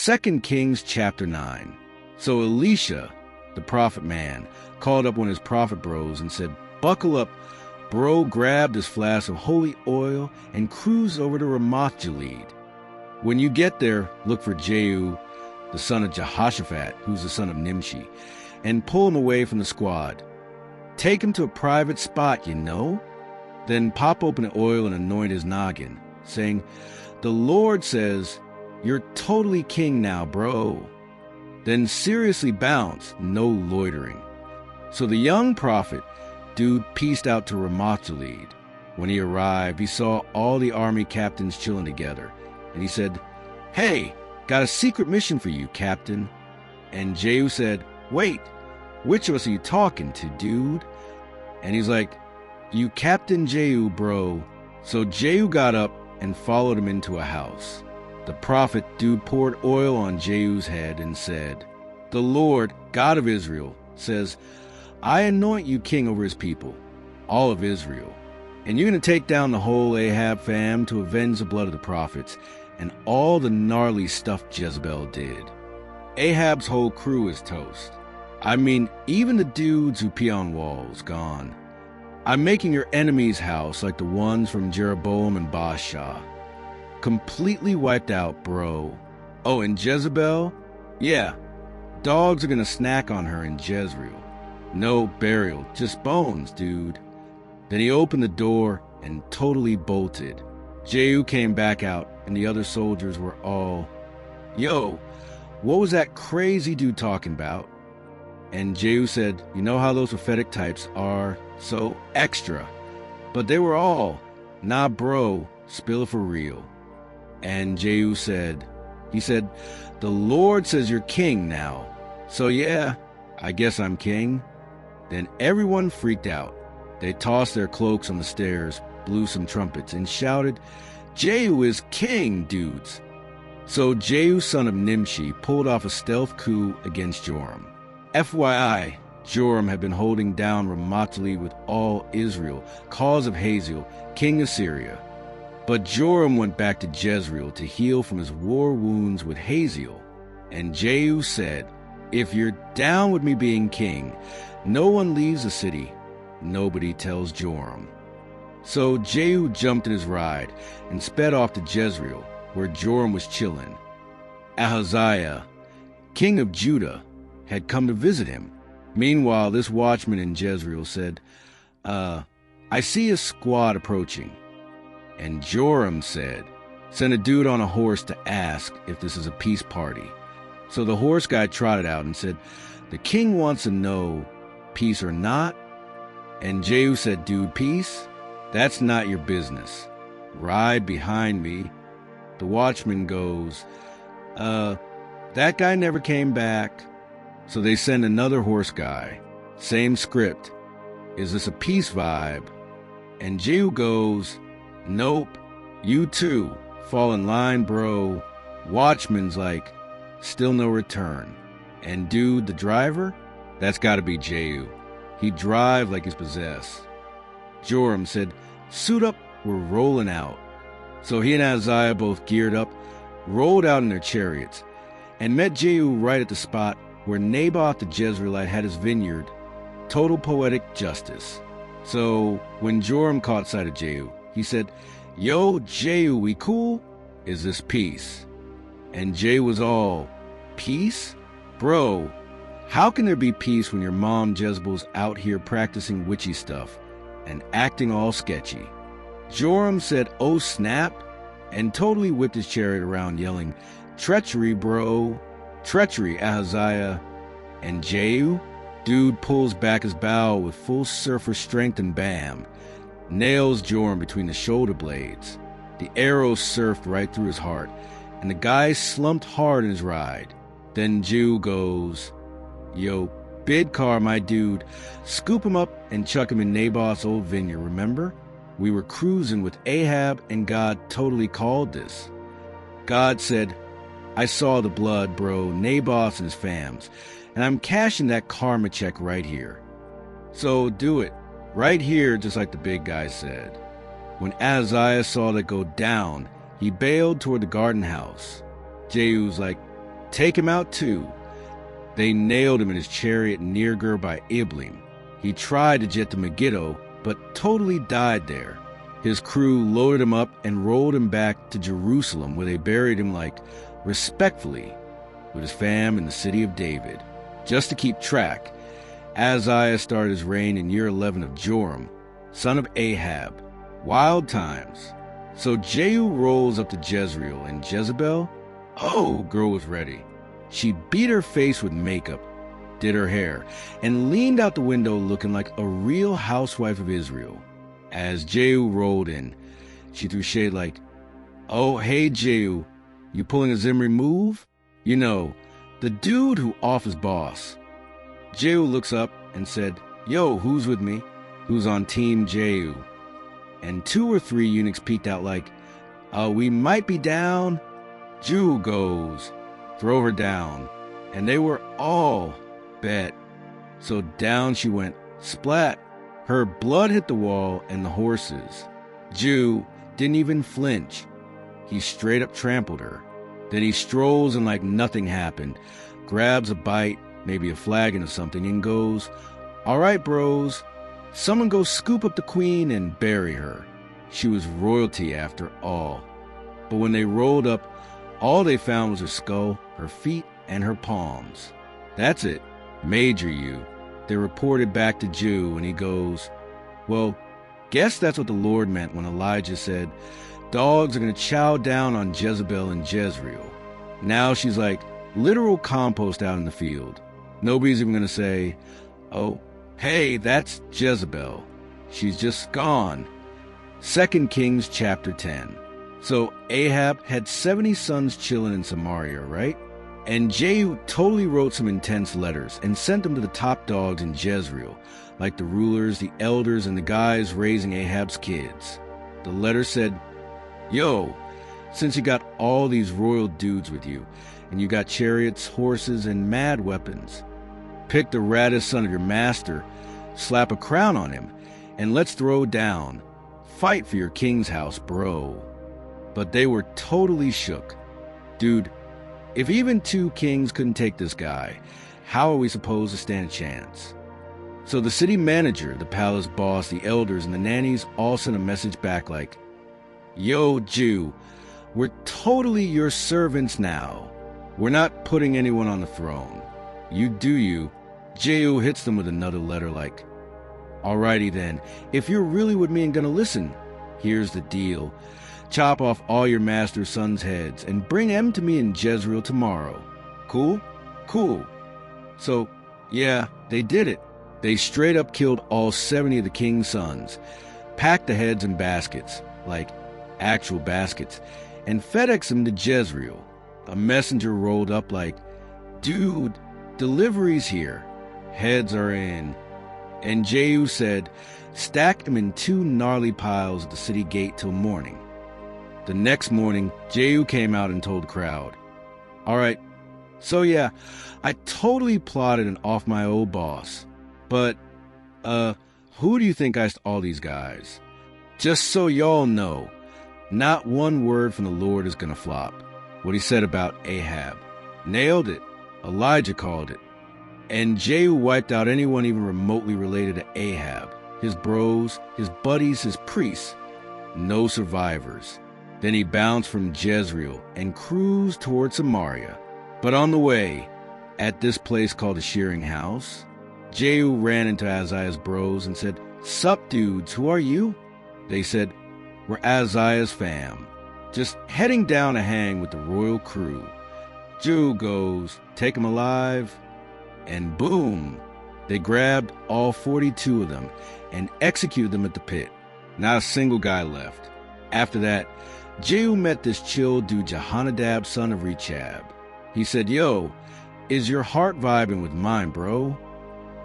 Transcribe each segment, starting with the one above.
2 Kings chapter 9. So Elisha, the prophet man, called up one of his prophet bros and said, "Buckle up." Bro grabbed his flask of holy oil and cruised over to Ramoth Gilead. When you get there, look for Jehu, the son of Jehoshaphat, who's the son of Nimshi, and pull him away from the squad. Take him to a private spot, Then pop open the oil and anoint his noggin, saying, "The Lord says, you're totally king now, bro." Then seriously bounce, no loitering. So the young prophet, dude, pieced out to Ramoth Gilead. When he arrived, he saw all the army captains chilling together, and he said, "Hey, got a secret mission for you, Captain." And Jehu said, "Wait, which of us are you talking to, dude?" And he's like, "You Captain Jehu, bro." So Jehu got up and followed him into a house. The prophet dude poured oil on Jehu's head and said, "The Lord, God of Israel, says, I anoint you king over his people, all of Israel. And you're going to take down the whole Ahab fam to avenge the blood of the prophets and all the gnarly stuff Jezebel did. Ahab's whole crew is toast. I mean, even the dudes who pee on walls, gone. I'm making your enemy's house like the ones from Jeroboam and Baasha. Completely wiped out, bro. Oh, and Jezebel? Yeah, dogs are gonna snack on her in Jezreel. No burial, just bones, dude." Then he opened the door and totally bolted. Jehu came back out, and the other soldiers were all, "Yo, what was that crazy dude talking about?" And Jehu said, "You know how those prophetic types are so extra." But they were all, "Nah, bro, spill it for real." And Jehu said, "The Lord says you're king now. So yeah, I guess I'm king." Then everyone freaked out. They tossed their cloaks on the stairs, blew some trumpets, and shouted, "Jehu is king, dudes." So Jehu, son of Nimshi, pulled off a stealth coup against Joram. FYI, Joram had been holding down Ramoth Gilead with all Israel, cause of Hazael, king of Syria. But Joram went back to Jezreel to heal from his war wounds with Hazael. And Jehu said, "If you're down with me being king, no one leaves the city. Nobody tells Joram." So Jehu jumped in his ride and sped off to Jezreel, where Joram was chilling. Ahaziah, king of Judah, had come to visit him. Meanwhile, this watchman in Jezreel said, "I see a squad approaching." And Joram said, "Send a dude on a horse to ask if this is a peace party." So the horse guy trotted out and said, "The king wants to know, peace or not?" And Jehu said, "Dude, peace? That's not your business. Ride behind me." The watchman goes, That guy never came back." So they send another horse guy. Same script. "Is this a peace vibe?" And Jehu goes, "Nope. You too. Fall in line, bro." Watchman's like, "Still no return." And dude, the driver? That's gotta be Jehu. He drive like he's possessed. Joram said, "Suit up, we're rolling out." So he and Ahaziah both geared up, rolled out in their chariots, and met Jehu right at the spot where Naboth the Jezreelite had his vineyard. Total poetic justice. So when Joram caught sight of Jehu, he said, "Yo, Jehu, we cool? Is this peace?" And Jehu was all, "Peace? Bro, how can there be peace when your mom Jezebel's out here practicing witchy stuff and acting all sketchy?" Joram said, "Oh snap," and totally whipped his chariot around yelling, "Treachery, bro. Treachery, Ahaziah." And Jehu, dude, pulls back his bow with full surfer strength and bam, nails Joram between the shoulder blades. The arrow surfed right through his heart, and the guy slumped hard in his ride. Then Jehu goes, "Yo, Bidkar, my dude, scoop him up and chuck him in Naboth's old vineyard, remember? We were cruising with Ahab, and God totally called this. God said, 'I saw the blood, bro, Naboth and his fams, and I'm cashing that karma check right here. So do it, right here, just like the big guy said.' When Ahaziah saw that go down, he bailed toward the garden house. Jehu's like, take him out too." They nailed him in his chariot near Gur by Iblim. He tried to jet to Megiddo, but totally died there. His crew loaded him up and rolled him back to Jerusalem, where they buried him respectfully, with his fam in the city of David. Just to keep track, Ahaziah started his reign in year 11 of Joram, son of Ahab. Wild times. So Jehu rolls up to Jezreel, and Jezebel, girl was ready. She beat her face with makeup, did her hair, and leaned out the window looking like a real housewife of Israel. As Jehu rolled in, she threw shade like, "Oh, hey, Jehu, you pulling a Zimri move? You know, the dude who off his boss." Jehu looks up and said, "Yo, who's with me? Who's on Team Jehu?" And 2 or 3 eunuchs peeked out like, "We might be down." Jehu goes, "Throw her down." And they were all bet. So down she went, splat. Her blood hit the wall and the horses. Jehu didn't even flinch. He straight up trampled her. Then he strolls and like nothing happened, grabs a bite, maybe a flagon of something, and goes, "All right, bros, someone go scoop up the queen and bury her." She was royalty after all. But when they rolled up, all they found was her skull, her feet, and her palms. "That's it. Major you." They reported back to Jehu, and he goes, "Well, guess that's what the Lord meant when Elijah said, 'Dogs are going to chow down on Jezebel and Jezreel.' Now she's like literal compost out in the field. Nobody's even going to say, 'Oh, hey, that's Jezebel.' She's just gone." 2 Kings chapter 10. So Ahab had 70 sons chilling in Samaria, right? And Jehu totally wrote some intense letters and sent them to the top dogs in Jezreel, like the rulers, the elders, and the guys raising Ahab's kids. The letter said, "Yo, since you got all these royal dudes with you, and you got chariots, horses, and mad weapons, pick the raddest son of your master, slap a crown on him, and let's throw down. Fight for your king's house, bro." But they were totally shook. Dude, if even 2 kings couldn't take this guy, how are we supposed to stand a chance? So the city manager, the palace boss, the elders, and the nannies all sent a message back like, "Yo, Jew, we're totally your servants now. We're not putting anyone on the throne. You do you." Jehu hits them with another letter like, "Alrighty then, if you're really with me and gonna listen, here's the deal. Chop off all your master's sons' heads and bring them to me in Jezreel tomorrow. Cool? Cool." So, yeah, they did it. They straight up killed all 70 of the king's sons, packed the heads in baskets, like actual baskets, and FedExed them to Jezreel. A messenger rolled up like, "Dude, delivery's here. Heads are in." And Jehu said, "Stack them in 2 gnarly piles at the city gate till morning." The next morning, Jehu came out and told the crowd, "All right, so yeah, I totally plotted and off my old boss. But, who do you think iced all these guys? Just so y'all know, not one word from the Lord is gonna flop." What he said about Ahab. Nailed it. Elijah called it. And Jehu wiped out anyone even remotely related to Ahab. His bros, his buddies, his priests. No survivors. Then he bounced from Jezreel and cruised toward Samaria. But on the way, at this place called the Shearing House, Jehu ran into Ahaziah's bros and said, "Sup, dudes, who are you?" They said, "We're Ahaziah's fam, just heading down to hang with the royal crew." Jehu goes, "Take him alive." And boom, they grabbed all 42 of them and executed them at the pit. Not a single guy left. After that, Jehu met this chill dude Jehonadab, son of Rechab. He said, "Yo, is your heart vibing with mine, bro?"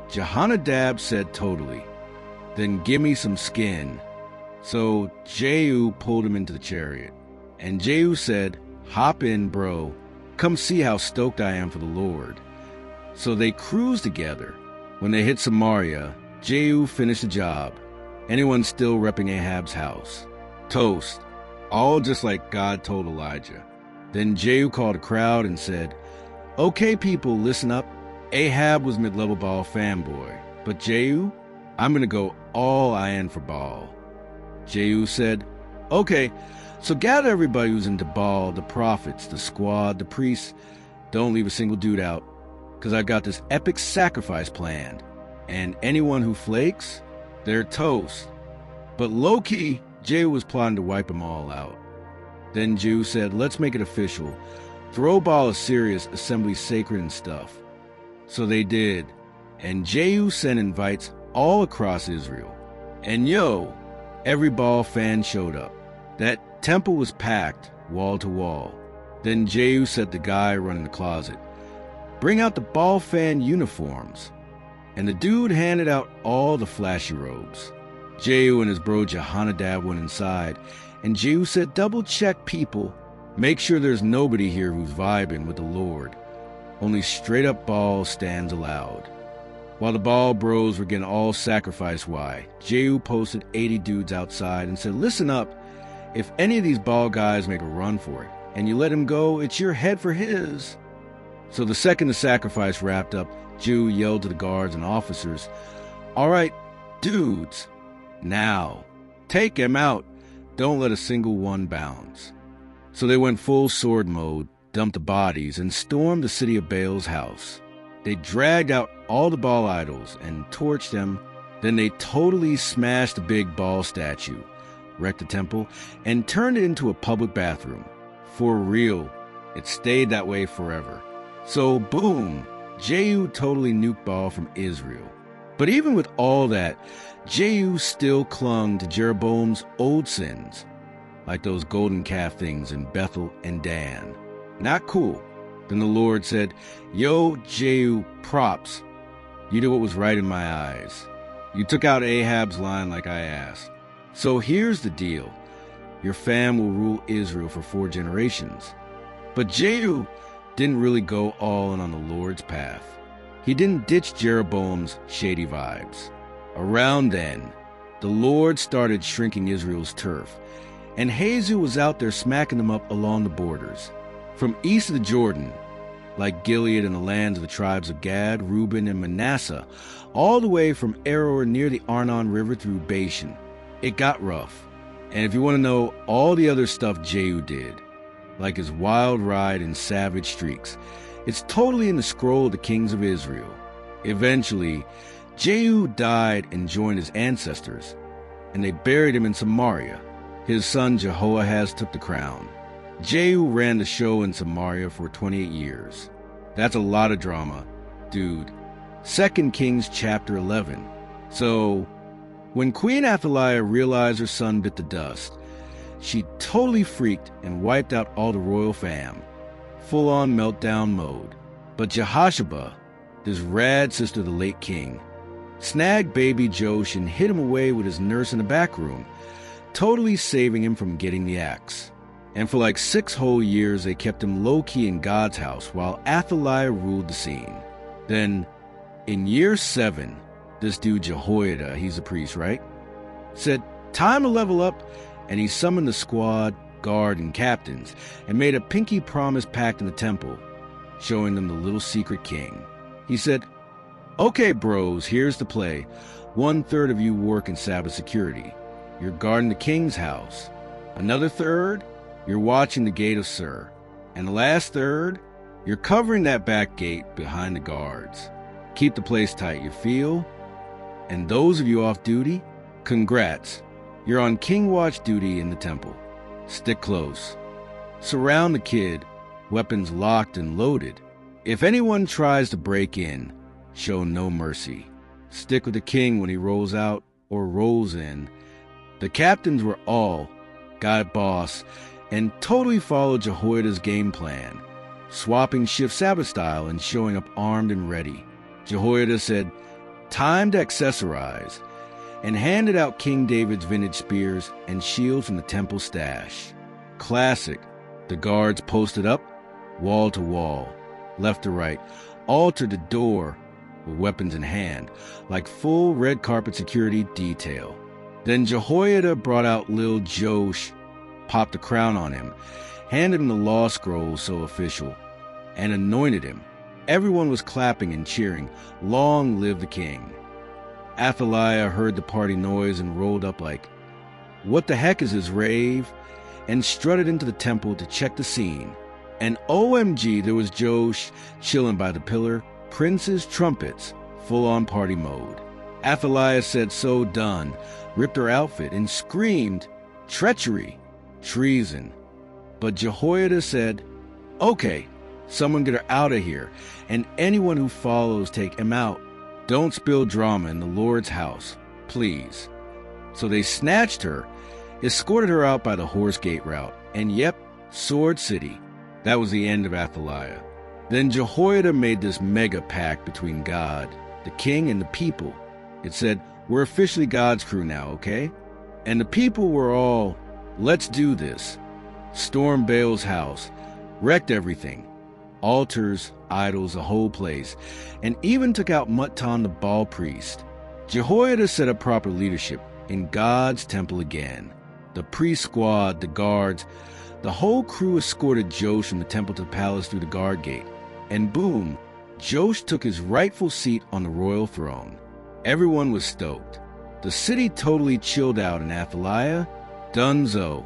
Jehonadab said, "Totally." "Then give me some skin." So Jehu pulled him into the chariot. And Jehu said, "Hop in, bro. Come see how stoked I am for the Lord." So they cruised together. When they hit Samaria, Jehu finished the job. Anyone still repping Ahab's house. Toast. All just like God told Elijah. Then Jehu called a crowd and said, Okay, people, listen up. Ahab was mid-level Baal fanboy, but Jehu, I'm gonna go all in for Baal. Jehu said, okay, so gather everybody who's into Baal, the prophets, the squad, the priests. Don't leave a single dude out, because I've got this epic sacrifice planned. And anyone who flakes, they're toast. But low-key, Jehu was plotting to wipe them all out. Then Jehu said, let's make it official. Throw Baal-Assyria's assembly sacred and stuff. So they did, and Jehu sent invites all across Israel. And every Baal fan showed up. That temple was packed, wall to wall. Then Jehu said to the guy running the closet, bring out the Baal fan uniforms. And the dude handed out all the flashy robes. Jehu and his bro Jehonadab went inside, and Jehu said, double check people. Make sure there's nobody here who's vibing with the Lord. Only straight up Baal stands allowed. While the Baal bros were getting all sacrifice Jehu posted 80 dudes outside and said, listen up, if any of these Baal guys make a run for it, and you let him go, it's your head for his. So the second the sacrifice wrapped up, Jehu yelled to the guards and officers, all right, dudes, now, take him out. Don't let a single one bounce. So they went full sword mode, dumped the bodies, and stormed the city of Baal's house. They dragged out all the Baal idols and torched them. Then they totally smashed the big Baal statue, wrecked the temple, and turned it into a public bathroom. For real, it stayed that way forever. So boom, Jehu totally nuked Baal from Israel. But even with all that, Jehu still clung to Jeroboam's old sins, like those golden calf things in Bethel and Dan. Not cool. Then the Lord said, yo, Jehu, props. You did what was right in my eyes. You took out Ahab's line like I asked. So here's the deal. Your fam will rule Israel for 4 generations. But Jehu didn't really go all in on the Lord's path. He didn't ditch Jeroboam's shady vibes. Around then, the Lord started shrinking Israel's turf, and Hazael was out there smacking them up along the borders. From east of the Jordan, like Gilead and the lands of the tribes of Gad, Reuben, and Manasseh, all the way from Aroer near the Arnon River through Bashan. It got rough. And if you want to know all the other stuff Jehu did, like his wild ride and savage streaks, it's totally in the scroll of the kings of Israel. Eventually, Jehu died and joined his ancestors, and they buried him in Samaria. His son Jehoahaz took the crown. Jehu ran the show in Samaria for 28 years. That's a lot of drama, dude. 2 Kings chapter 11. So, when Queen Athaliah realized her son bit the dust, she totally freaked and wiped out all the royal fam. Full-on meltdown mode. But Jehoshaphat, this rad sister of the late king, snagged baby Josh and hid him away with his nurse in the back room, totally saving him from getting the axe. And for like 6 whole years, they kept him low-key in God's house while Athaliah ruled the scene. Then, in year 7, this dude Jehoiada, he's a priest, right? Said, time to level up, and he summoned the squad, guard, and captains, and made a pinky promise pact in the temple, showing them the little secret king. He said, okay, bros, here's the play. 1/3 of you work in Sabbath security. You're guarding the king's house. Another 1/3, you're watching the gate of Sur. And the last 1/3, you're covering that back gate behind the guards. Keep the place tight, you feel? And those of you off duty, congrats. You're on king watch duty in the temple. Stick close. Surround the kid, weapons locked and loaded. If anyone tries to break in, show no mercy. Stick with the king when he rolls out or rolls in. The captains were all, got boss, and totally followed Jehoiada's game plan, swapping shift Sabbath style and showing up armed and ready. Jehoiada said, time to accessorize, and handed out King David's vintage spears and shields from the temple stash. Classic. The guards posted up, wall to wall, left to right, all to the door with weapons in hand, like full red carpet security detail. Then Jehoiada brought out Lil Josh, popped a crown on him, handed him the law scroll so official. and anointed him. Everyone was clapping and cheering, "Long live the king." Athaliah heard the party noise and rolled up like, "What the heck is this rave?" and strutted into the temple to check the scene. And OMG, there was Josh chilling by the pillar, princes, trumpets, full-on party mode. Athaliah said, "So done," ripped her outfit, and screamed, "Treachery, treason." But Jehoiada said, "Okay, someone get her out of here, and anyone who follows, take him out. Don't spill drama in the Lord's house, please." So they snatched her, escorted her out by the Horse Gate route, and yep, Sword City. That was the end of Athaliah. Then Jehoiada made this mega pact between God, the king, and the people. It said, "We're officially God's crew now, okay?" And the people were all, "Let's do this." Stormed Baal's house, wrecked everything. Altars, idols, the whole place, and even took out Mutton the Baal priest. Jehoiada set up proper leadership in God's temple again. The priest squad, the guards, the whole crew escorted Josh from the temple to the palace through the guard gate. And boom, Josh took his rightful seat on the royal throne. Everyone was stoked. The city totally chilled out, and Athaliah, Dunzo,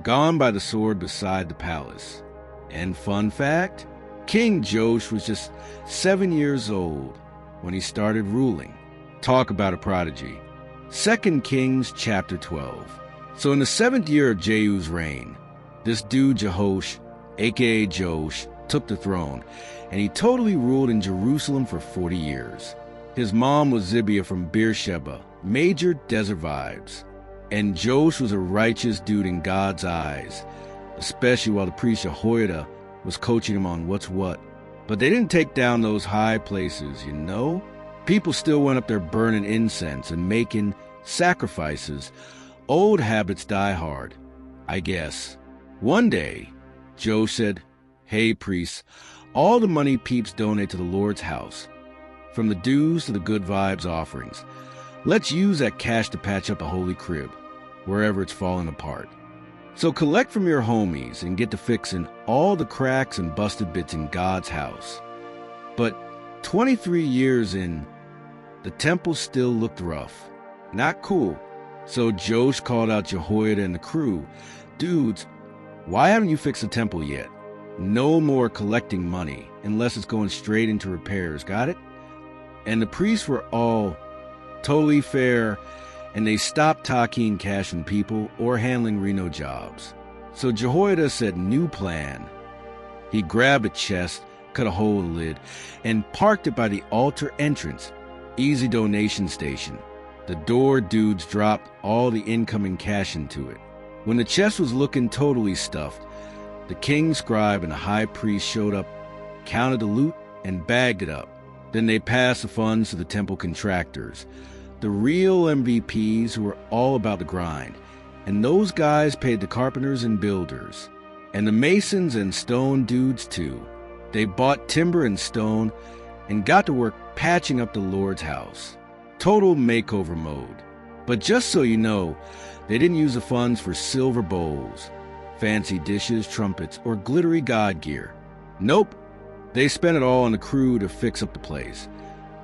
gone by the sword beside the palace. And fun fact, King Josh was just 7 years old when he started ruling. Talk about a prodigy. 2 Kings chapter 12. So in the 7th year of Jehu's reign, this dude Jehosh, aka Josh, took the throne, and he totally ruled in Jerusalem for 40 years. His mom was Zibiah from Beersheba, major desert vibes. And Josh was a righteous dude in God's eyes, especially while the priest Jehoiada was coaching him on what's what. But they didn't take down those high places, you know? People still went up there burning incense and making sacrifices. Old habits die hard, I guess. One day, Josh said, "Hey, priests, all the money peeps donate to the Lord's house, from the dues to the good vibes offerings, let's use that cash to patch up a holy crib, wherever it's fallen apart. So collect from your homies and get to fixing all the cracks and busted bits in God's house." But 23 years in, the temple still looked rough. Not cool. So Josh called out Jehoiada and the crew, "Dudes, why haven't you fixed the temple yet? No more collecting money unless it's going straight into repairs, got it?" And the priests were all totally fair, and they stopped taking cash from people or handling Reno jobs. So Jehoiada said, "New plan." He grabbed a chest, cut a hole in the lid, and parked it by the altar entrance, easy donation station. The door dudes dropped all the incoming cash into it. When the chest was looking totally stuffed, the king, scribe, and the high priest showed up, counted the loot, and bagged it up. Then they passed the funds to the temple contractors, the real MVPs who were all about the grind. And those guys paid the carpenters and builders, and the masons and stone dudes too. They bought timber and stone and got to work patching up the Lord's house. Total makeover mode. But just so you know, they didn't use the funds for silver bowls, fancy dishes, trumpets, or glittery god gear. Nope. They spent it all on the crew to fix up the place,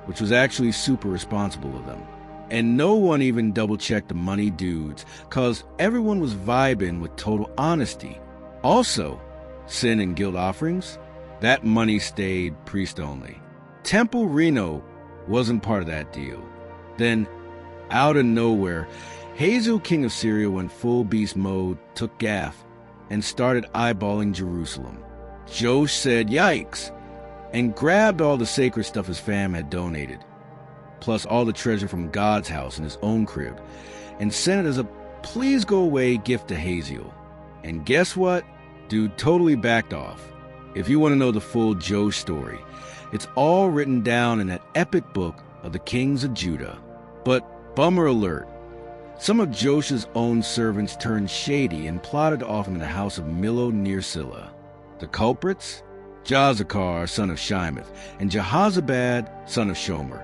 which was actually super responsible of them. And no one even double-checked the money dudes, cause everyone was vibing with total honesty. Also, sin and guilt offerings, that money stayed priest only. Temple Reno wasn't part of that deal. Then, out of nowhere, Hazael, king of Syria, went full beast mode, took gaff, and started eyeballing Jerusalem. Josh said, "Yikes," and grabbed all the sacred stuff his fam had donated, plus all the treasure from God's house in his own crib, and sent it as a please go away gift to Hazael. And guess what? Dude totally backed off. If you want to know the full Josh story, it's all written down in that epic book of the kings of Judah. But bummer alert, some of Josh's own servants turned shady and plotted to offer him in the house of Millo near Silla. The culprits? Jazakar, son of Shimeth, and Jehozabad, son of Shomer.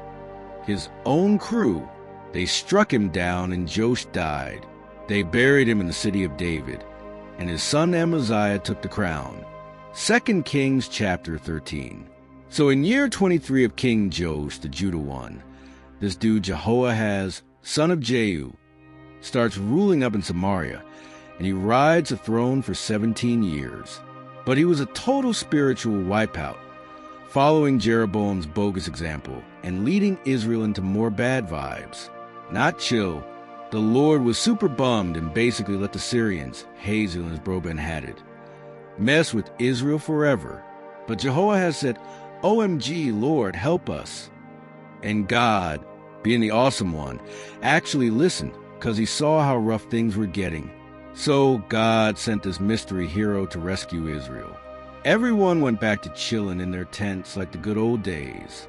His own crew. They struck him down, and Josh died. They buried him in the city of David, and his son Amaziah took the crown. 2 Kings chapter 13. So in year 23 of King Joash, the Judah one, this dude Jehoahaz, son of Jehu, starts ruling up in Samaria, and he rides a throne for 17 years. But he was a total spiritual wipeout, following Jeroboam's bogus example and leading Israel into more bad vibes. Not chill. The Lord was super bummed and basically let the Syrians, Hazael and his bro Ben-Hadad, mess with Israel forever. But Jehoahaz said, OMG, Lord, help us. And God, being the awesome one, actually listened because he saw how rough things were getting. So God sent this mystery hero to rescue Israel. Everyone went back to chilling in their tents like the good old days.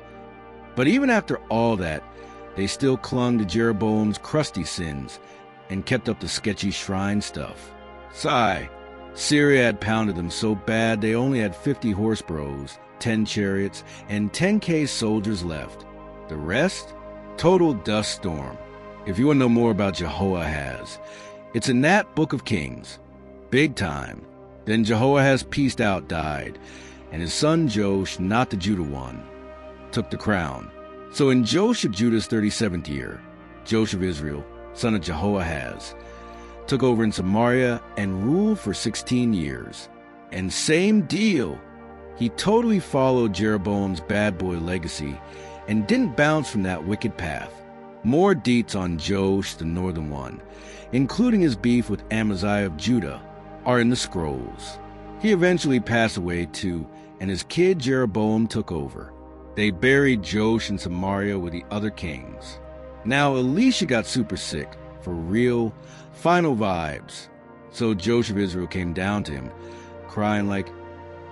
But even after all that, they still clung to Jeroboam's crusty sins and kept up the sketchy shrine stuff. Sigh. Syria had pounded them so bad they only had 50 horse bros, 10 chariots, and 10K soldiers left. The rest? Total dust storm. If you want to know more about Jehoahaz, it's in that Book of Kings. Big time. Then Jehoahaz peaced out, died, and his son Joash, not the Judah one, took the crown. So in Joash of Judah's 37th year, Joash of Israel, son of Jehoahaz, took over in Samaria and ruled for 16 years. And same deal. He totally followed Jeroboam's bad boy legacy and didn't bounce from that wicked path. More deets on Joash, the northern one, including his beef with Amaziah of Judah, are in the scrolls. He eventually passed away too, and his kid Jeroboam took over. They buried Joash in Samaria with the other kings. Now Elisha got super sick, for real, final vibes. So Joash of Israel came down to him, crying like,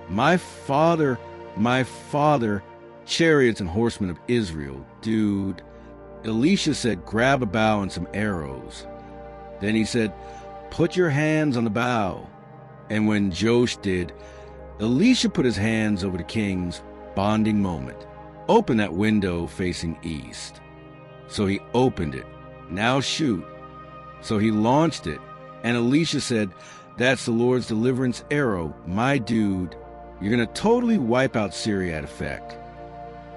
my father, chariots and horsemen of Israel, dude. Elisha said, grab a bow and some arrows. Then he said, put your hands on the bow. And when Joash did, Elisha put his hands over the king's bonding moment. Open that window facing east. So he opened it. Now shoot. So he launched it. And Elisha said, that's the Lord's deliverance arrow, my dude. You're going to totally wipe out Syria at effect.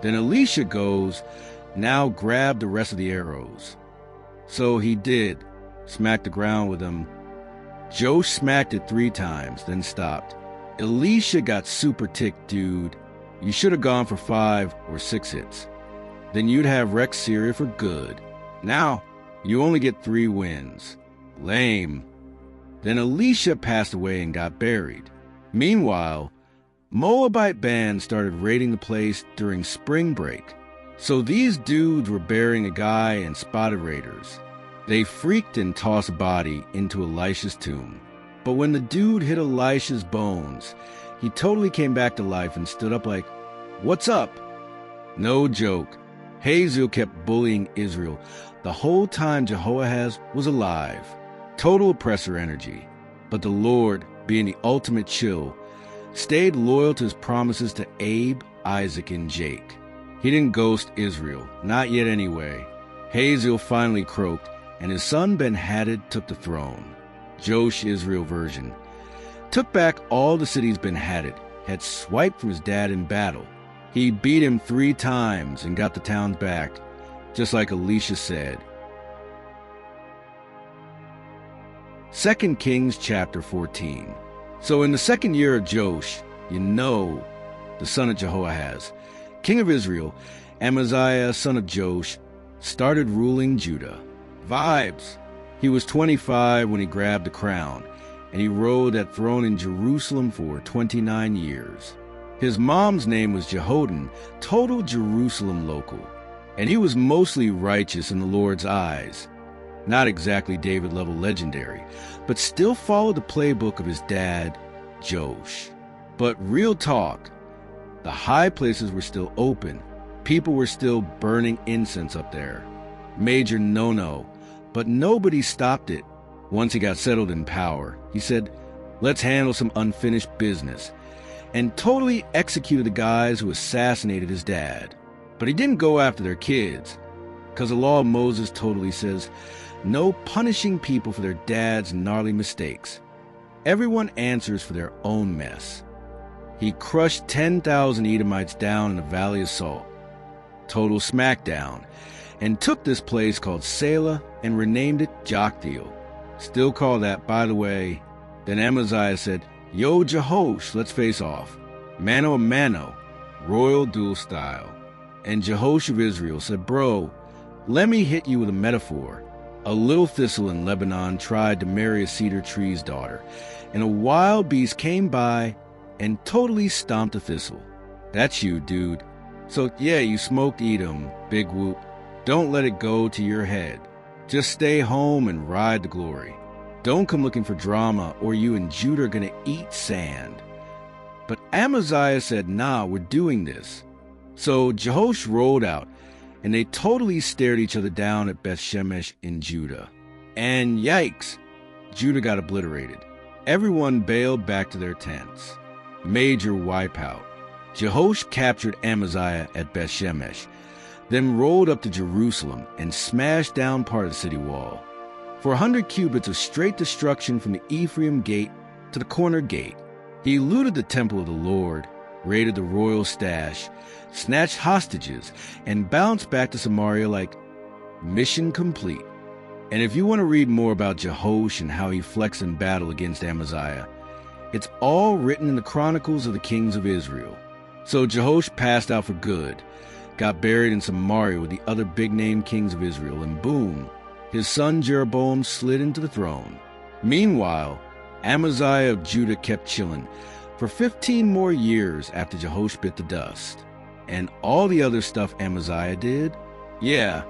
Then Elisha goes, now grab the rest of the arrows. So he did. Smacked the ground with them. Joash smacked it 3 times, then stopped. Elisha got super ticked, dude. You should have gone for 5 or 6 hits. Then you'd have wrecked Syria for good. Now, you only get 3 wins. Lame. Then Elisha passed away and got buried. Meanwhile, Moabite bands started raiding the place during spring break. So these dudes were burying a guy and spotted raiders. They freaked and tossed a body into Elisha's tomb. But when the dude hit Elisha's bones, he totally came back to life and stood up like, what's up? No joke. Hazael kept bullying Israel the whole time Jehoahaz was alive. Total oppressor energy. But the Lord, being the ultimate chill, stayed loyal to his promises to Abe, Isaac, and Jake. He didn't ghost Israel, not yet anyway. Hazael finally croaked, and his son Ben-Hadad took the throne. Joash Israel version. Took back all the cities Ben-Hadad had swiped from his dad in battle. He beat him 3 times and got the towns back, just like Elisha said. 2 Kings chapter 14. So in the 2nd year of Joash, the son of Jehoahaz, king of Israel, Amaziah, son of Joash, started ruling Judah. Vibes. He was 25 when he grabbed the crown, and he rode that throne in Jerusalem for 29 years. His mom's name was Jehoden, total Jerusalem local, and he was mostly righteous in the Lord's eyes. Not exactly David-level legendary, but still followed the playbook of his dad, Joash. But real talk, the high places were still open. People were still burning incense up there. Major no-no. But nobody stopped it. Once he got settled in power, he said, let's handle some unfinished business, and totally executed the guys who assassinated his dad. But he didn't go after their kids, because the law of Moses totally says, no punishing people for their dad's gnarly mistakes. Everyone answers for their own mess. He crushed 10,000 Edomites down in the Valley of Salt. Total smackdown. And took this place called Selah and renamed it Joktheel. Still called that, by the way. Then Amaziah said, "Yo, Jehosh, let's face off. Mano a mano, royal duel style." And Jehosh of Israel said, "Bro, let me hit you with a metaphor. A little thistle in Lebanon tried to marry a cedar tree's daughter, and a wild beast came by and totally stomped the thistle. That's you, dude. So yeah, you smoked Edom, big whoop. Don't let it go to your head. Just stay home and ride the glory. Don't come looking for drama, or you and Judah are going to eat sand." But Amaziah said, "Nah, we're doing this." So Jehosh rolled out, and they totally stared each other down at Beth-Shemesh in Judah. And yikes, Judah got obliterated. Everyone bailed back to their tents. Major wipeout. Jehosh captured Amaziah at Beth-Shemesh, then rolled up to Jerusalem and smashed down part of the city wall. For 100 cubits of straight destruction from the Ephraim gate to the corner gate. He looted the temple of the Lord, raided the royal stash, snatched hostages, and bounced back to Samaria like mission complete. And if you want to read more about Jehosh and how he flexed in battle against Amaziah, it's all written in the Chronicles of the Kings of Israel. So Jehosh passed out for good, got buried in Samaria with the other big-name kings of Israel, and boom, his son Jeroboam slid into the throne. Meanwhile, Amaziah of Judah kept chilling for 15 more years after Jehosh bit the dust. And all the other stuff Amaziah did? Yeah,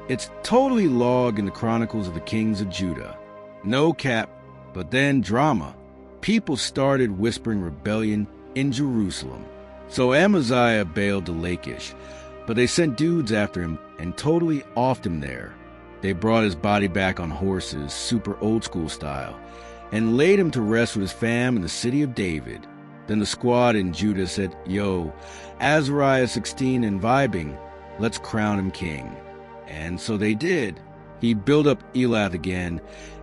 it's totally logged in the Chronicles of the Kings of Judah. No cap, but then drama. People started whispering rebellion in Jerusalem. So Amaziah bailed to Lachish, but they sent dudes after him and totally offed him there. They brought his body back on horses, super old-school style, and laid him to rest with his fam in the city of David. Then the squad in Judah said, "Yo, Azariah 16 and vibing, let's crown him king." And so they did. He built up Elath again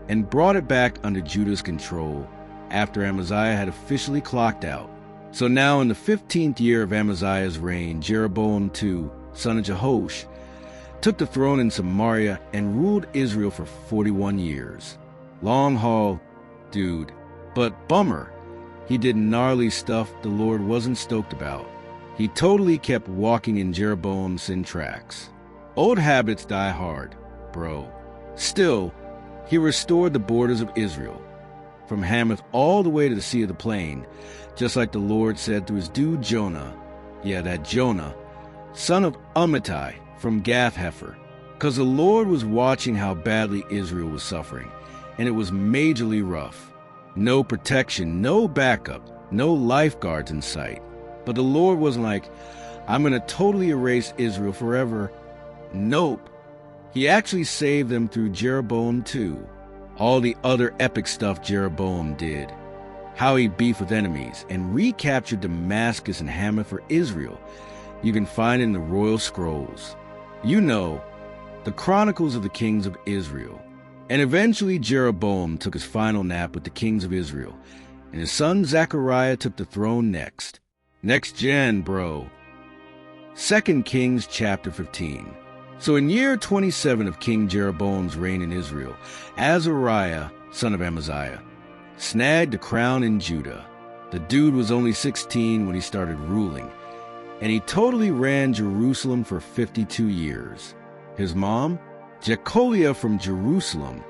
and brought it back under Judah's control after Amaziah had officially clocked out. So now in the 15th year of Amaziah's reign, Jeroboam II, son of Jehosh, took the throne in Samaria and ruled Israel for 41 years. Long haul, dude. But bummer, he did gnarly stuff the Lord wasn't stoked about. He totally kept walking in Jeroboam's sin tracks. Old habits die hard, bro. Still, he restored the borders of Israel, from Hamath all the way to the Sea of the Plain, just like the Lord said through his dude Jonah. Yeah, that Jonah, son of Amittai from Gath-Hepher. Because the Lord was watching how badly Israel was suffering, and it was majorly rough. No protection, no backup, no lifeguards in sight. But the Lord wasn't like, "I'm going to totally erase Israel forever." Nope. He actually saved them through Jeroboam too. All the other epic stuff Jeroboam did. How he beefed with enemies and recaptured Damascus and Hamath for Israel. You can find it in the royal scrolls. You know, the Chronicles of the Kings of Israel. And eventually Jeroboam took his final nap with the kings of Israel, and his son Zechariah took the throne next. Next gen, bro. 2 Kings chapter 15. So in year 27 of King Jeroboam's reign in Israel, Azariah, son of Amaziah, snagged the crown in Judah. The dude was only 16 when he started ruling, and he totally ran Jerusalem for 52 years. His mom? Jecoliah from Jerusalem.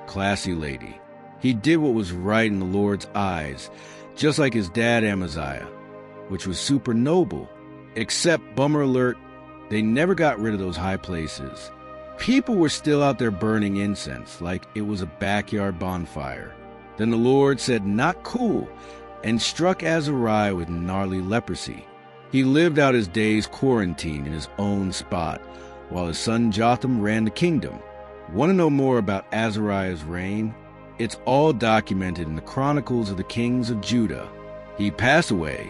Classy lady. He did what was right in the Lord's eyes, just like his dad Amaziah, which was super noble. Except, bummer alert, they never got rid of those high places. People were still out there burning incense like it was a backyard bonfire. Then the Lord said, "Not cool," and struck Azariah with gnarly leprosy. He lived out his days quarantined in his own spot, while his son Jotham ran the kingdom. Want to know more about Azariah's reign? It's all documented in the Chronicles of the Kings of Judah. He passed away,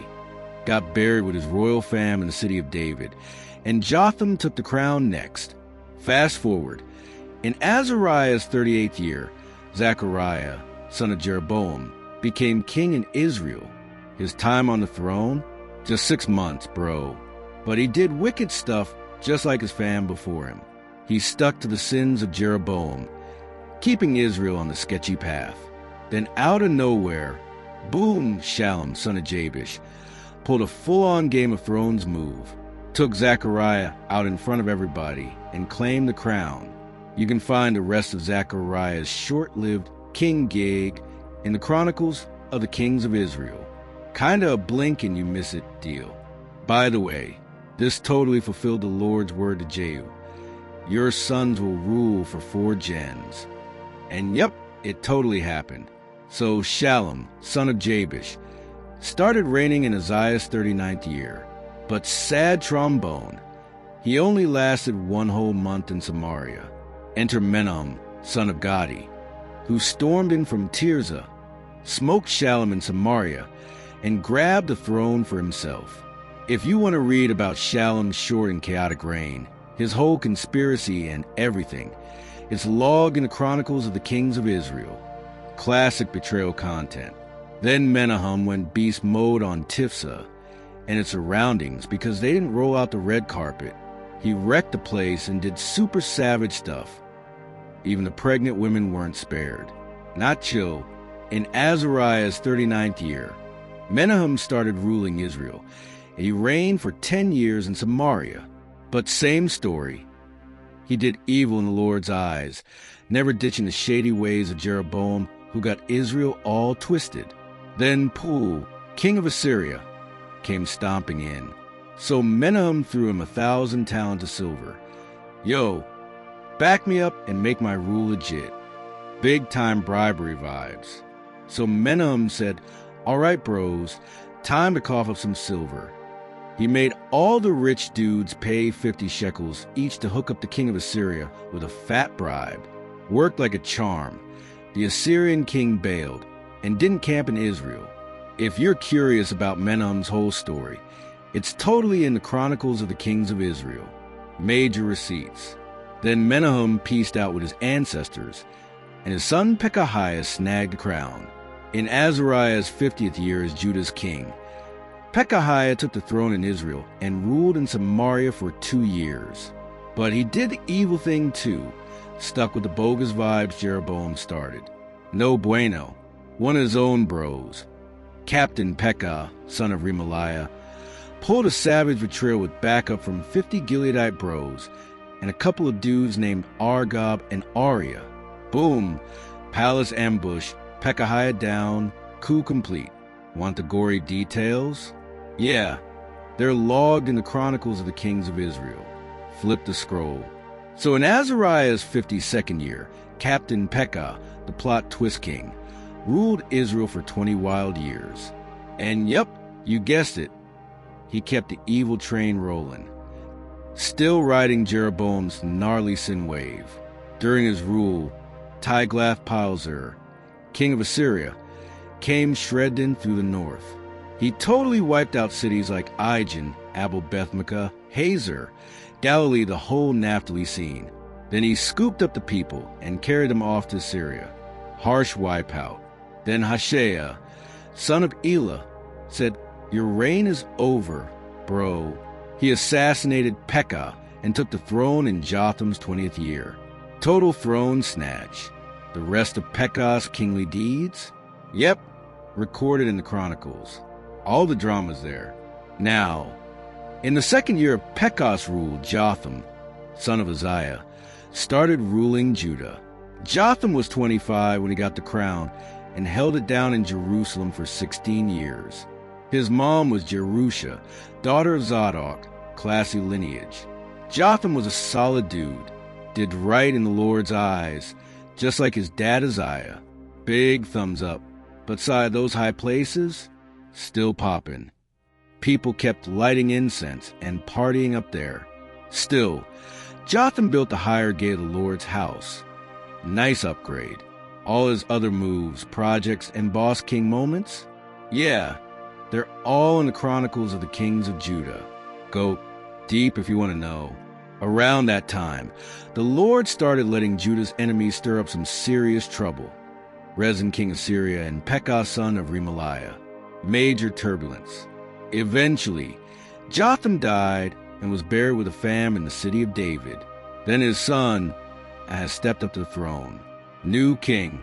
got buried with his royal fam in the city of David, and Jotham took the crown next. Fast forward. In Azariah's 38th year, Zechariah, son of Jeroboam, became king in Israel. His time on the throne? Just 6 months, bro. But he did wicked stuff just like his fam before him. He stuck to the sins of Jeroboam, keeping Israel on the sketchy path. Then out of nowhere, boom, Shallum, son of Jabesh, pulled a full-on Game of Thrones move, took Zechariah out in front of everybody, and claimed the crown. You can find the rest of Zechariah's short-lived king gig in the Chronicles of the Kings of Israel. Kinda a blink and you miss it deal. By the way, this totally fulfilled the Lord's word to Jehu. Your sons will rule for 4 gens. And yep, it totally happened. So Shallum, son of Jabesh, started reigning in Uzziah's 39th year. But sad trombone, he only lasted 1 whole month in Samaria. Enter Menahem, son of Gadi, who stormed in from Tirzah, smoked Shallum in Samaria, and grabbed the throne for himself. If you want to read about Shallum's short and chaotic reign, his whole conspiracy and everything, it's logged in the Chronicles of the Kings of Israel. Classic betrayal content. Then Menahem went beast mode on Tifsa and its surroundings because they didn't roll out the red carpet. He wrecked the place and did super savage stuff. Even the pregnant women weren't spared. Not chill. In Azariah's 39th year, Menahem started ruling Israel, and he reigned for 10 years in Samaria. But same story. He did evil in the Lord's eyes, never ditching the shady ways of Jeroboam, who got Israel all twisted. Then Pul, king of Assyria, came stomping in. So Menahem threw him 1,000 talents of silver. Yo, back me up and make my rule legit. Big-time bribery vibes. So Menahem said, all right, bros, time to cough up some silver. He made all the rich dudes pay 50 shekels each to hook up the king of Assyria with a fat bribe. Worked like a charm. The Assyrian king bailed and didn't camp in Israel. If you're curious about Menahem's whole story, it's totally in the Chronicles of the Kings of Israel. Major receipts. Then Menahem peaced out with his ancestors, and his son Pekahiah snagged the crown. In Azariah's 50th year as Judah's king, Pekahiah took the throne in Israel and ruled in Samaria for 2 years. But he did the evil thing too, stuck with the bogus vibes Jeroboam started. No bueno. One of his own bros, Captain Pekah, son of Remaliah, pulled a savage betrayal with backup from 50 Gileadite bros and a couple of dudes named Argob and Aria. Boom! Palace ambush, Pekahiah down, coup complete. Want the gory details? Yeah, they're logged in the Chronicles of the Kings of Israel. Flip the scroll. So in Azariah's 52nd year, Captain Pekah, the plot twist king, ruled Israel for 20 wild years. And yep, you guessed it, he kept the evil train rolling, still riding Jeroboam's gnarly sin wave. During his rule, Tiglath-Pileser, king of Assyria, came shredding through the north. He totally wiped out cities like Ijon, Abel-Beth-Makkah, Hazor, Galilee, the whole Naphtali scene. Then he scooped up the people and carried them off to Syria. Harsh wipeout. Then Hoshea, son of Elah, said, your reign is over, bro. He assassinated Pekah and took the throne in Jotham's 20th year. Total throne snatch. The rest of Pekah's kingly deeds? Yep, recorded in the Chronicles. All the drama's there. Now, in the 2nd year of Pekah's rule, Jotham, son of Uzziah, started ruling Judah. Jotham was 25 when he got the crown and held it down in Jerusalem for 16 years. His mom was Jerusha, daughter of Zadok, classy lineage. Jotham was a solid dude, did right in the Lord's eyes, just like his dad Uzziah. Big thumbs up. But side those high places, still poppin'. People kept lighting incense and partying up there. Still, Jotham built the higher gate of the Lord's house. Nice upgrade. All his other moves, projects, and boss king moments? Yeah, they're all in the Chronicles of the Kings of Judah. Go deep if you want to know. Around that time, the Lord started letting Judah's enemies stir up some serious trouble. Rezin king of Syria and Pekah son of Remaliah. Major turbulence. Eventually, Jotham died and was buried with a fam in the city of David. Then his son has stepped up to the throne. New king.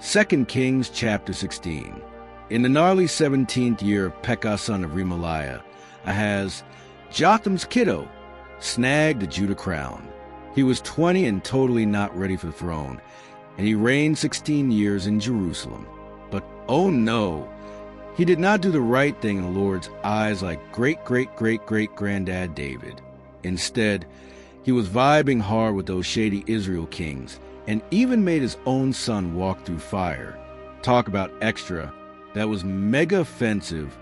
2 Kings chapter 16. In the gnarly 17th year of Pekah son of Remaliah, Ahaz, Jotham's kiddo, snagged the Judah crown. He was 20 and totally not ready for the throne, and he reigned 16 years in Jerusalem. But oh no, he did not do the right thing in the Lord's eyes like great-great-great-great-granddad David. Instead, he was vibing hard with those shady Israel kings, and even made his own son walk through fire. Talk about extra. That was mega offensive,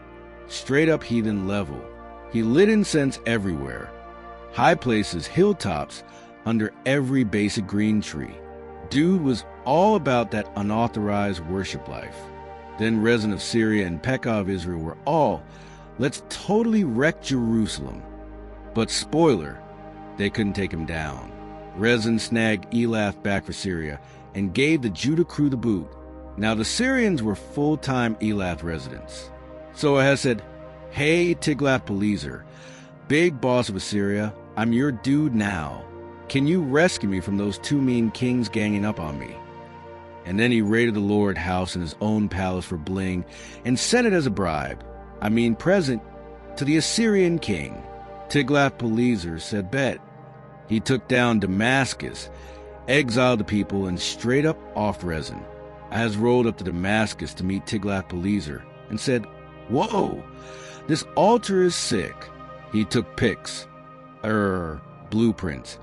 straight up heathen level. He lit incense everywhere. High places, hilltops, under every basic green tree. Dude was all about that unauthorized worship life. Then Rezin of Syria and Pekah of Israel were all, let's totally wreck Jerusalem. But spoiler, they couldn't take him down. Rezin snagged Elath back for Syria and gave the Judah crew the boot. Now the Syrians were full-time Elath residents. So Ahaz said, "Hey Tiglath-Pileser, big boss of Assyria, I'm your dude now. Can you rescue me from those two mean kings ganging up on me?" And then he raided the Lord house in his own palace for bling and sent it as a bribe, present, to the Assyrian king. Tiglath-Pileser said bet. He took down Damascus, exiled the people, and straight up off Rezin. Ahaz rolled up to Damascus to meet Tiglath-Pileser and said, "Whoa, this altar is sick." He took pics, blueprints,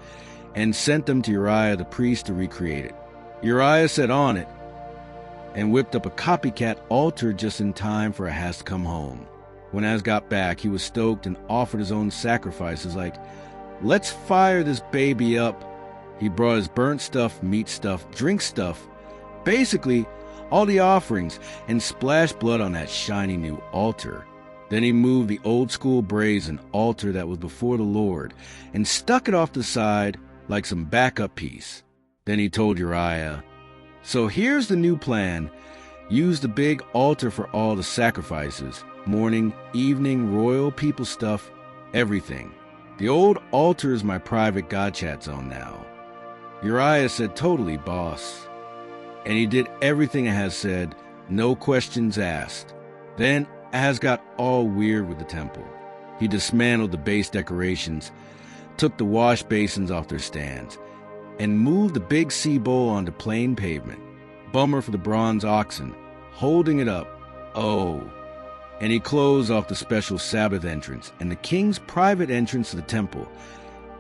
and sent them to Uriah the priest to recreate it. Uriah sat on it and whipped up a copycat altar just in time for Ahaz to come home. When Ahaz got back, he was stoked and offered his own sacrifices like, "Let's fire this baby up." He brought his burnt stuff, meat stuff, drink stuff, basically all the offerings, and splashed blood on that shiny new altar. Then he moved the old-school brazen altar that was before the Lord and stuck it off the side like some backup piece. Then he told Uriah, "So here's the new plan. Use the big altar for all the sacrifices, morning, evening, royal people stuff, everything. The old altar is my private God chat zone now." Uriah said, "Totally, boss." And he did everything Ahaz said, no questions asked. Then Ahaz got all weird with the temple. He dismantled the base decorations, took the wash basins off their stands, and moved the big sea bowl onto plain pavement. Bummer for the bronze oxen, holding it up. Oh. And he closed off the special Sabbath entrance and the king's private entrance to the temple,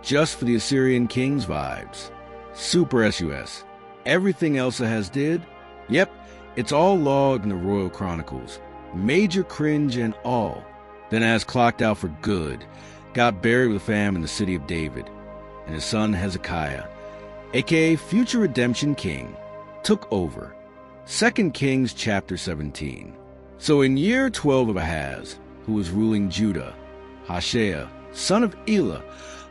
just for the Assyrian king's vibes. Super SUS. Everything else Ahaz did? Yep, it's all logged in the Royal Chronicles. Major cringe and all. Then Ahaz clocked out for good, got buried with the fam in the city of David, and his son Hezekiah, aka future redemption king, took over. 2 Kings chapter 17. So in year 12 of Ahaz, who was ruling Judah, Hoshea, son of Elah,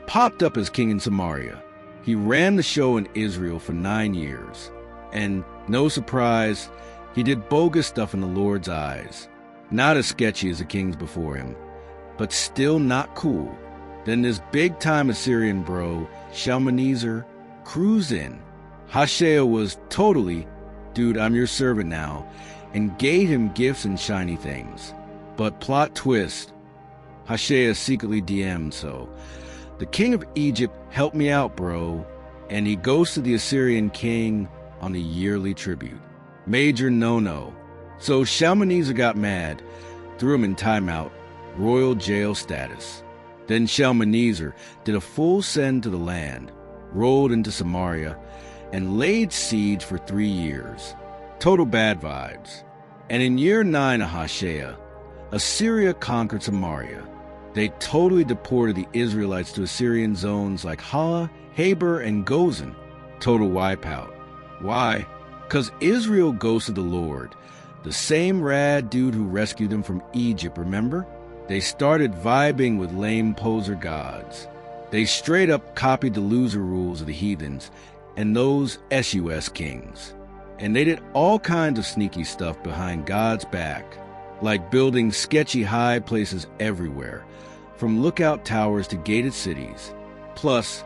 popped up as king in Samaria. He ran the show in Israel for 9 years. And, no surprise, he did bogus stuff in the Lord's eyes. Not as sketchy as the kings before him, but still not cool. Then this big-time Assyrian bro, Shalmaneser, cruised in. Hoshea was totally, "Dude, I'm your servant now," and gave him gifts and shiny things. But plot twist, Hoshea secretly DM'd, so the king of Egypt helped me out, bro, and he goes to the Assyrian king on the yearly tribute. Major no-no. So Shalmaneser got mad, threw him in timeout, royal jail status. Then Shalmaneser did a full send to the land, rolled into Samaria, and laid siege for 3 years. Total bad vibes. And in year 9 of Hoshea, Assyria conquered Samaria. They totally deported the Israelites to Assyrian zones like Hala, Haber, and Gozan. Total wipeout. Why? Because Israel ghosted the Lord, the same rad dude who rescued them from Egypt, remember? They started vibing with lame poser gods. They straight up copied the loser rules of the heathens and those SUS kings. And they did all kinds of sneaky stuff behind God's back. like building sketchy high places everywhere, from lookout towers to gated cities. Plus,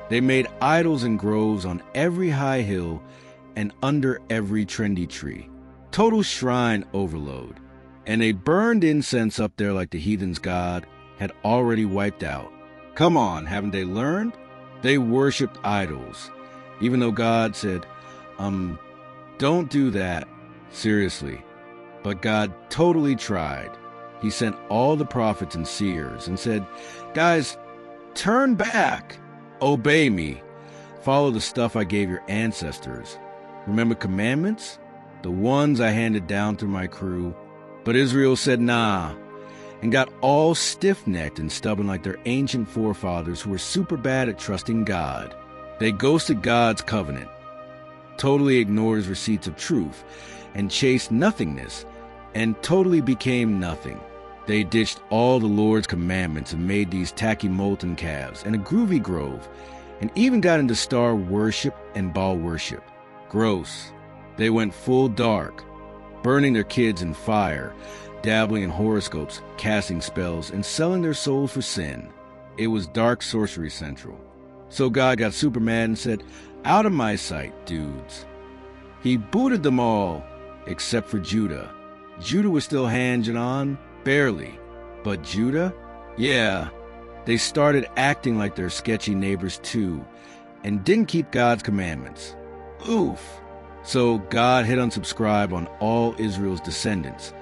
they made idols and groves on every high hill and under every trendy tree. Total shrine overload. And they burned incense up there like the heathens' God had already wiped out. Come on, haven't they learned? They worshipped idols, even though God said, don't do that. Seriously. But God totally tried. He sent all the prophets and seers and said, guys, turn back. Obey me. Follow the stuff I gave your ancestors. Remember commandments? The ones I handed down through my crew. But Israel said nah, and got all stiff-necked and stubborn like their ancient forefathers who were super bad at trusting God. They ghosted God's covenant, totally ignored his receipts of truth, and chased nothingness, and totally became nothing. They ditched all the Lord's commandments and made these tacky molten calves and a groovy grove, and even got into star worship and Baal worship. Gross. They went full dark, burning their kids in fire, dabbling in horoscopes, casting spells, and selling their souls for sin. It was dark sorcery central. So God got super mad and said, out of my sight, dudes. He booted them all, except for Judah. Judah was still hanging on, barely. But Judah? Yeah, they started acting like their sketchy neighbors too, and didn't keep God's commandments. Oof. So God hit unsubscribe on all Israel's descendants,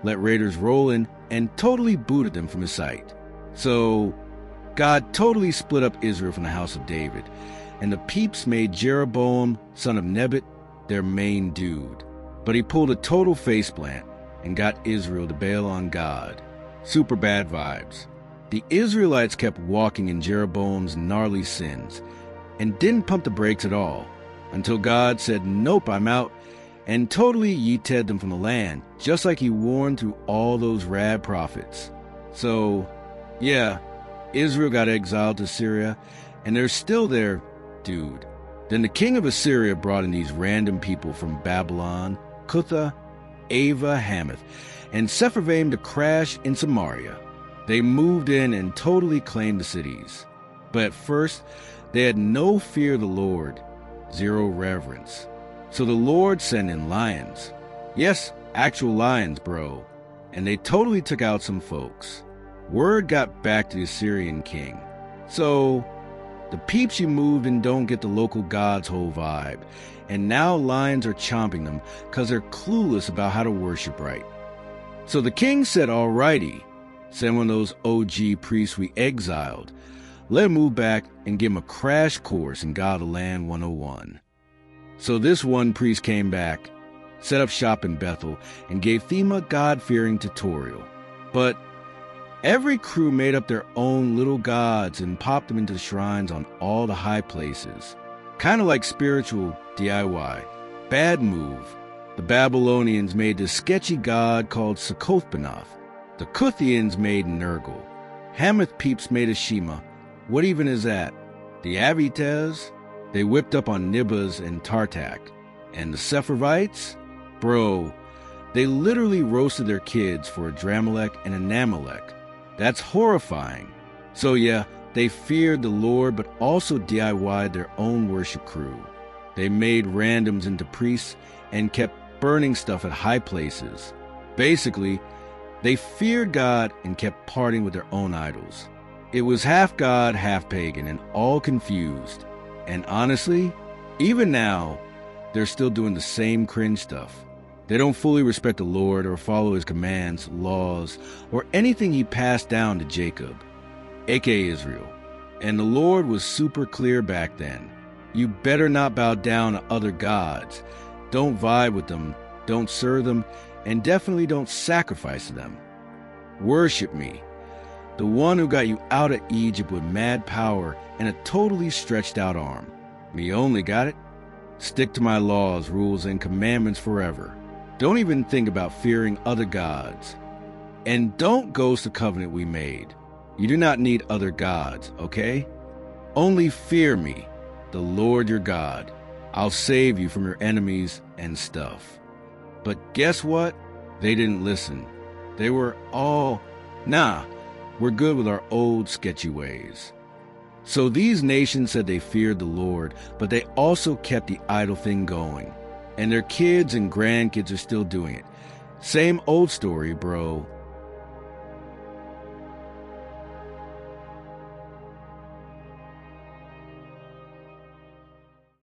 let raiders roll in, and totally booted them from his sight. So God totally split up Israel from the house of David, and the peeps made Jeroboam, son of Nebat, their main dude. But he pulled a total faceplant and got Israel to bail on God. Super bad vibes. The Israelites kept walking in Jeroboam's gnarly sins and didn't pump the brakes at all, until God said, nope, I'm out, and totally yeeted them from the land, just like he warned through all those rad prophets. So, yeah, Israel got exiled to Syria, and they're still there, dude. Then the king of Assyria brought in these random people from Babylon, Cutha, Ava, Hamath, and Sepharvaim to crash in Samaria. They moved in and totally claimed the cities. But at first, they had no fear of the Lord, zero reverence. So the Lord sent in lions. Yes, actual lions, bro. And they totally took out some folks. Word got back to the Assyrian king. So the peeps you moved in don't get the local god's whole vibe. And now lions are chomping them because they're clueless about how to worship right. So the king said, alrighty, send one of those OG priests we exiled. Let him move back and give him a crash course in God of Land 101. So this one priest came back, set up shop in Bethel, and gave Thema a God-fearing tutorial. But every crew made up their own little gods and popped them into shrines on all the high places. Kind of like spiritual DIY. Bad move. The Babylonians made this sketchy god called Succoth-Benoth. The Cuthians made Nergal. Hamath peeps made a Shema. What even is that? The Avites? They whipped up on Nibbas and Tartak. And the Sepharvites? Bro, they literally roasted their kids for a Dramelech and a Namelech. That's horrifying. So yeah, they feared the Lord but also DIY'd their own worship crew. They made randoms into priests and kept burning stuff at high places. Basically, they feared God and kept partying with their own idols. It was half God, half pagan, and all confused. And honestly, even now, they're still doing the same cringe stuff. They don't fully respect the Lord or follow his commands, laws, or anything he passed down to Jacob, aka Israel. And the Lord was super clear back then. You better not bow down to other gods. Don't vibe with them, don't serve them, and definitely don't sacrifice to them. Worship me, the one who got you out of Egypt with mad power and a totally stretched out arm. Me only got it. Stick to my laws, rules, and commandments forever. Don't even think about fearing other gods. And don't ghost the covenant we made. You do not need other gods, okay? Only fear me, the Lord your God. I'll save you from your enemies and stuff. But guess what? They didn't listen. They were all, nah, we're good with our old sketchy ways. So these nations said they feared the Lord, but they also kept the idol thing going. And their kids and grandkids are still doing it. Same old story, bro.